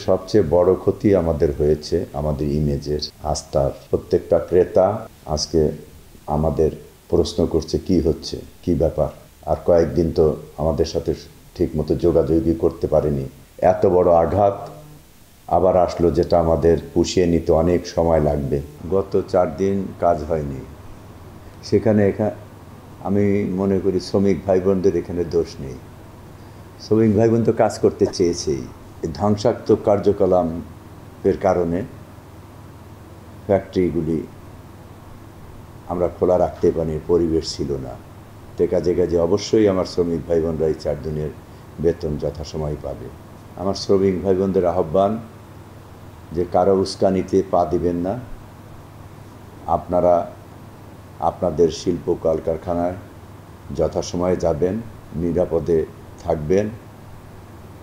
সবচেয়ে বড় ক্ষতি আমাদের হয়েছে আমাদের ইমেজের, আস্থার। প্রত্যেকটা ক্রেতা আজকে আমাদের প্রশ্ন করছে কি হচ্ছে, কি ব্যাপার। আর কয়েকদিন তো আমাদের সাথে ঠিকমতো যোগাযোগই করতে পারেনি। এত বড় আঘাত আবার আসলো, যেটা আমাদের পুষিয়ে নিতে অনেক সময় লাগবে। গত 4 দিন কাজ হয়নি। সেখানে আমি মনে করি শ্রমিক ভাই বোনদের এখানে দোষ নেই। শ্রমিক ভাই বোন তো কাজ করতে চেয়েছেই। এই ধ্বংসাত্মক কার্যকলাপের কারণে ফ্যাক্টরিগুলি আমরা খোলা রাখতে পারি, পরিবেশ ছিল না। কাজে অবশ্যই আমার শ্রমিক ভাই বোনরা এই 4 দিনের বেতন যথাসময় পাবে। আমার শ্রমিক ভাই বোনদের আহ্বান যে কারো উস্কানিতে পা দিবেন না। আপনারা আপনাদের শিল্প কলকারখানায় যথাসময়ে যাবেন, নিরাপদে থাকবেন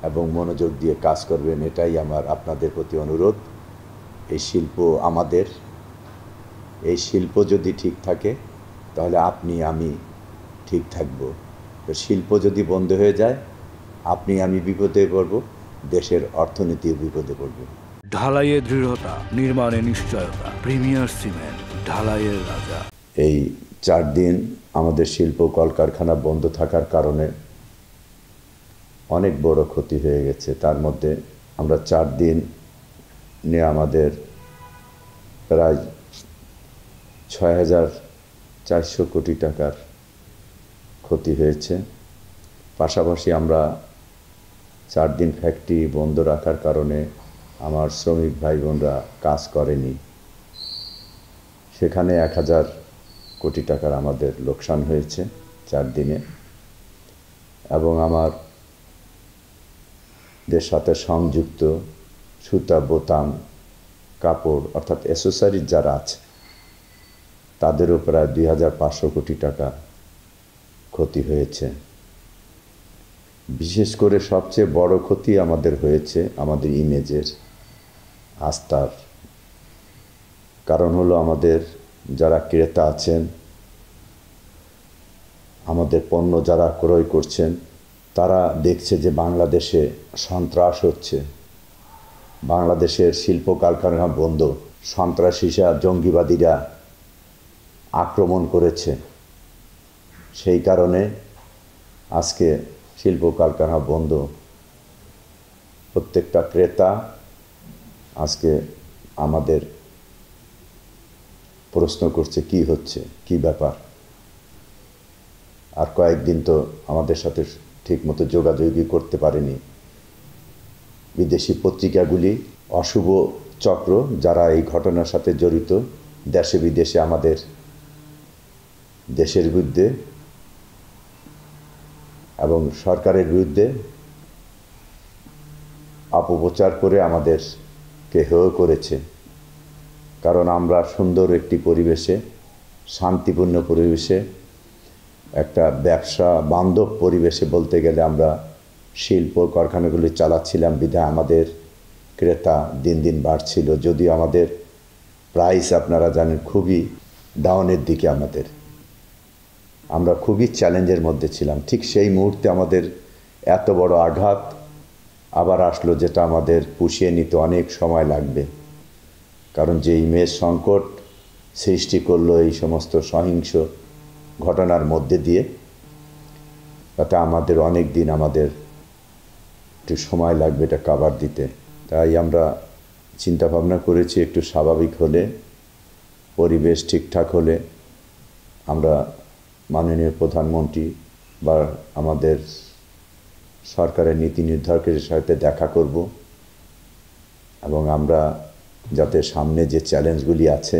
এবং মনোযোগ দিয়ে কাজ করবেন। এটাই আমার আপনাদের প্রতি অনুরোধ। এই শিল্প আমাদের। এই শিল্প যদি ঠিক থাকে তাহলে আপনি আমি ঠিক থাকব। তো শিল্প যদি বন্ধ হয়ে যায়, আপনি আমি বিপদে পড়ব, দেশের অর্থনীতিও বিপদে পড়বে। ঢালাইয়ে দৃঢ়তা, নির্মাণে নিশ্চয়তা। প্রিমিয়ার সিমেন্ট, ঢালাইয়ের রাজা। এই 4 দিন আমাদের শিল্প কলকারখানা বন্ধ থাকার কারণে অনেক বড় ক্ষতি হয়ে গেছে। তার মধ্যে আমরা 4 দিন নিয়ে আমাদের প্রায় 6,400 কোটি টাকার ক্ষতি হয়েছে। পাশাপাশি আমরা 4 দিন ফ্যাক্টরি বন্ধ রাখার কারণে আমার শ্রমিক ভাই বোনরা কাজ করেনি। সেখানে 1,000 কোটি টাকার আমাদের লোকসান হয়েছে 4 দিনে। এবং আমাদের সাথে সংযুক্ত সুতা, বোতাম, কাপড় অর্থাৎ অ্যাসেসরিজ যারা আছে তাদেরও প্রায় 2,500 কোটি টাকা ক্ষতি হয়েছে। বিশেষ করে সবচেয়ে বড় ক্ষতি আমাদের হয়েছে আমাদের ইমেজের, আস্থার। কারণ হলো আমাদের যারা ক্রেতা আছেন, আমাদের পণ্য যারা ক্রয় করছেন, তারা দেখছে যে বাংলাদেশে সন্ত্রাস হচ্ছে, বাংলাদেশের শিল্প কলকারখানা বন্ধ, সন্ত্রাসীরা, জঙ্গিবাদীরা আক্রমণ করেছে। সেই কারণে আজকে শিল্প কলকারখানা বন্ধ। প্রত্যেকটা ক্রেতা আজকে আমাদের প্রশ্ন করছে কি হচ্ছে, কি ব্যাপার। আর কয়েকদিন তো আমাদের সাথে ঠিকমতো যোগাযোগই করতে পারেনি। বিদেশি পত্রিকাগুলি, অশুভ চক্র যারা এই ঘটনার সাথে জড়িত, দেশে বিদেশে আমাদের দেশের বিরুদ্ধে এবং সরকারের বিরুদ্ধে অপপ্রচার করে আমাদেরকে হেয় করেছে। কারণ আমরা সুন্দর একটি পরিবেশে, শান্তিপূর্ণ পরিবেশে, একটা ব্যবসা বান্ধব পরিবেশে বলতে গেলে আমরা শিল্প কারখানাগুলি চালাচ্ছিলাম। বিধায় আমাদের ক্রেতা দিন দিন বাড়ছিল। যদিও আমাদের প্রাইস আপনারা জানেন খুবই ডাউনের দিকে, আমরা খুবই চ্যালেঞ্জের মধ্যে ছিলাম। ঠিক সেই মুহূর্তে আমাদের এত বড় আঘাত আবার আসলো, যেটা আমাদের পুষিয়ে নিতে অনেক সময় লাগবে। কারণ যে ইমেজ সংকট সৃষ্টি করলো এই সমস্ত সহিংস ঘটনার মধ্যে দিয়ে, তাতে আমাদের অনেক দিন একটু সময় লাগবে এটা কভার দিতে। তাই আমরা চিন্তা ভাবনা করেছি একটু স্বাভাবিক হলে, পরিবেশ ঠিকঠাক হলে আমরা মাননীয় প্রধানমন্ত্রী বা আমাদের সরকারের নীতি নির্ধারকের সাথে দেখা করব এবং আমরা যাতে সামনে যে চ্যালেঞ্জগুলি আছে,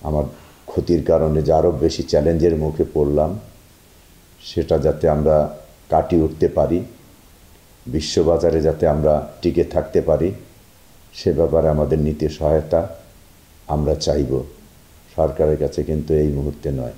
আমার ক্ষতির কারণে যে আরও বেশি চ্যালেঞ্জের মুখে পড়লাম, সেটা যাতে আমরা কাটিয়ে উঠতে পারি, বিশ্ববাজারে যাতে আমরা টিকে থাকতে পারি, সে ব্যাপারে আমাদের নীতি সহায়তা আমরা চাইব। সরকারের কাছে কিন্তু এই মুহূর্তে নয়।